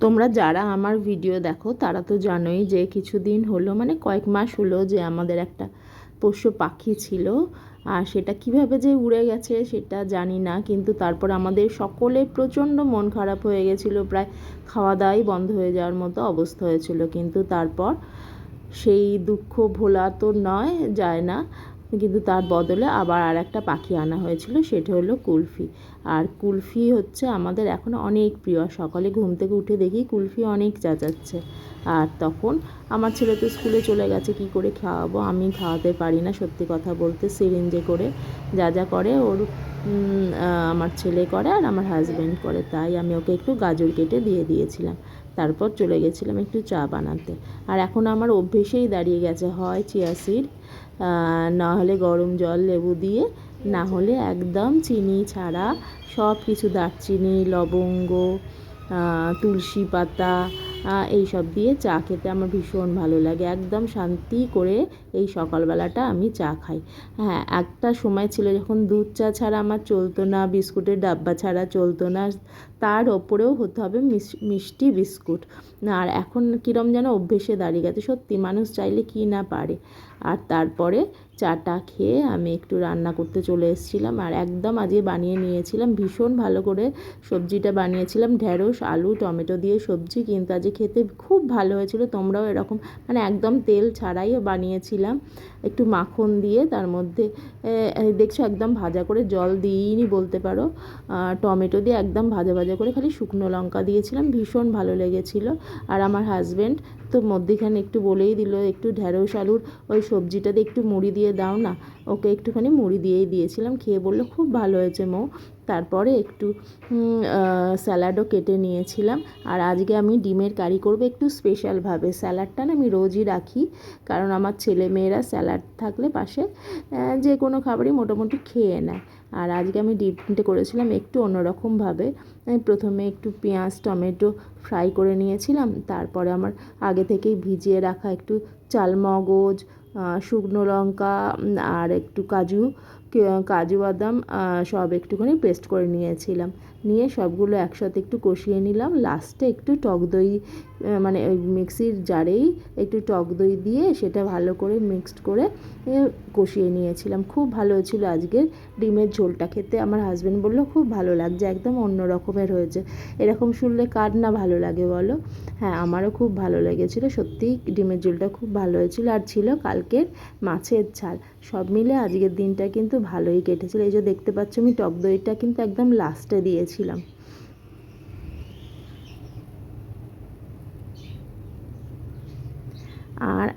তোমরা যারা আমার ভিডিও দেখো তারা তো জানোই যে কিছুদিন হলো, মানে কয়েক মাস হলো, যে আমাদের একটা পোষ্য পাখি ছিল। আর সেটা কিভাবে যে উড়ে গেছে সেটা জানি না, কিন্তু তারপর আমাদের সকলের প্রচণ্ড মন খারাপ হয়ে গেছিলো, প্রায় খাওয়া দাওয়াই বন্ধ হয়ে যাওয়ার মতো অবস্থা হয়েছিল। কিন্তু তারপর সেই দুঃখ ভোলা তো নয়, যায় না, কিন্তু তার বদলে আবার আর একটা পাখি আনা হয়েছিল, সেটা হলো কুলফি। আর কুলফি হচ্ছে আমাদের এখন অনেক প্রিয়। সকালে ঘুম থেকে উঠে দেখি কুলফি অনেক চেঁচাচ্ছে। আর তখন আমার ছেলে তো স্কুলে চলে গেছে, কি করে খাওয়াবো, আমি খাওয়াতে পারি না সত্যি কথা বলতে। সিরিঞ্জে করে যা যা করে ওর আমার ছেলে করে আর আমার হাজব্যান্ড করে, তাই আমি ওকে একটু গাজর কেটে দিয়ে দিয়েছিলাম। তারপর চলে গেছিলাম একটু চা বানাতে। আর এখন আমার অভ্যেসেই দাঁড়িয়ে গেছে, হয় চিয়া সিড, না হলে গরম জল লেবু দিয়ে, না হলে একদম চিনি ছাড়া সব কিছু, দারচিনি, লবঙ্গ, তুলসী পাতা, এই সব দিয়ে চা খেতে আমার ভীষণ ভালো লাগে। একদম শান্তি করে এই সকালবেলাটা আমি চা খাই। হ্যাঁ, একটা সময় ছিল যখন দুধ চা ছাড়া আমার চলতো না, বিস্কুটের ডাব্বা ছাড়া চলতো না, তার ওপরেও হতে হবে মিষ্টি বিস্কুট। আর এখন কীরম যেন অভ্যেসে দাঁড়িয়ে গেছে, সত্যি মানুষ চাইলে কি না পারে। আর তারপরে চাটা খেয়ে আমি একটু রান্না করতে চলে এসেছিলাম। আর একদম আজকে বানিয়ে নিয়েছিলাম ভীষণ ভালো করে, সবজিটা বানিয়েছিলাম ঢ্যাঁড়স আলু টমেটো দিয়ে সবজি, কিন্তু আজকে খেতে খুব ভালো হয়েছিল। তোমরাও এরকম, মানে একদম তেল ছাড়াই বানিয়েছিলাম, একটু মাখন দিয়ে, তার মধ্যে দেখছো একদম ভাজা করে, জল দিইনি বলতে পারো, টমেটো দিয়ে একদম ভাজা ভাজা করে খালি শুকনো লঙ্কা দিয়েছিলাম, ভীষণ ভালো লেগেছিলো। আর আমার হাজব্যান্ড তো মধ্যেখানে একটু বলেই দিল, একটু ঢ্যাঁড়স আলুর ওই সবজিটাতে একটু মুড়ি দিয়ে দাও না, ওকে একটুখানি মুড়ি দিয়েই দিয়েছিলাম, খেয়ে বললো খুব ভালো হয়েছে মৌ। তারপরে একটু স্যালাডও কেটে নিয়েছিলাম। আর আজকে আমি ডিমের কারি করবো একটু স্পেশালভাবে। স্যালাডটা না আমি রোজই রাখি, কারণ আমার ছেলে মেয়েরা স্যালাড থাকলে পাশে যে কোনো খাবারই মোটামুটি খেয়ে নেয়। আর আজকে আমি ডিমটা করেছিলাম একটু অন্যরকমভাবে। আমি প্রথমে একটু পেঁয়াজ টমেটো ফ্রাই করে নিয়েছিলাম, তারপরে আমার আগে থেকেই ভিজিয়ে রাখা একটু চালমগজ, শুকনো লঙ্কা আর একটু কাজু বাদাম সব একটুখানি পেস্ট করে নিয়েছিলাম, নিয়ে সবগুলো একসাথে একটু কষিয়ে নিলাম। লাস্টে একটু টক দই, মানে ওই মিক্সির জারেই একটু টক দই দিয়ে সেটা ভালো করে মিক্সড করে কষিয়ে নিয়েছিলাম। খুব ভালো হয়েছিল আজকের ডিমের ঝোলটা খেতে। আমার হাজব্যান্ড বললো খুব ভালো লাগছে, একদম অন্য রকমের হয়েছে। এরকম শুনলে কার না ভালো লাগে বলো? হ্যাঁ, আমারও খুব ভালো লেগেছিলো, সত্যিই ডিমের ঝোলটা খুব ভালো হয়েছিল। আর ছিল কালকের মাছের ঝাল। সব মিলে আজকের দিনটা কিন্তু ভালোই কেটেছিল। এই যে দেখতে পাচ্ছ আমি টক দইটা কিন্তু একদম লাস্টে দিয়েছিলাম। আর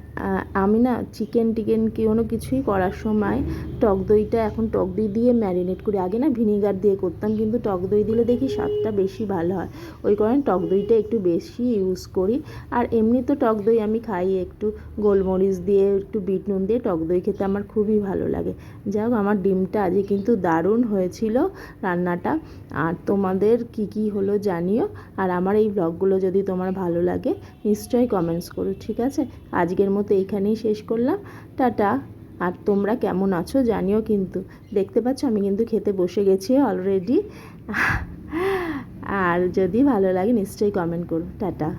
আমি না চিকেন কোনো কিছুই করার সময় টক দইটা, এখন টক দই দিয়ে ম্যারিনেট করি। আগে না ভিনিগার দিয়ে করতাম, কিন্তু টক দই দিলে দেখি স্বাদটা বেশি ভালো হয়, ওই কারণে টক দইটা একটু বেশি ইউজ করি। আর এমনি তো টক দই আমি খাই একটু গোলমরিচ দিয়ে, একটু বিট নুন দিয়ে টক দই খেতে আমার খুবই ভালো লাগে। যাই হোক, আমার ডিমটা আজকে কিন্তু দারুণ হয়েছিল রান্নাটা। আর তোমাদের কি হলো জানিও। আর আমার এই ব্লগগুলো যদি তোমার ভালো লাগে নিশ্চয়ই কমেন্টস করো, ঠিক আছে? আজকের মতো এখানেই শেষ করলাম, টাটা। আর তোমরা কেমন আছো জানিও কিন্তু। দেখতে পাচ্ছ আমি কিন্তু খেতে বসে গেছি অলরেডি। আর যদি ভালো লাগে নিশ্চয়ই কমেন্ট করো, টাটা।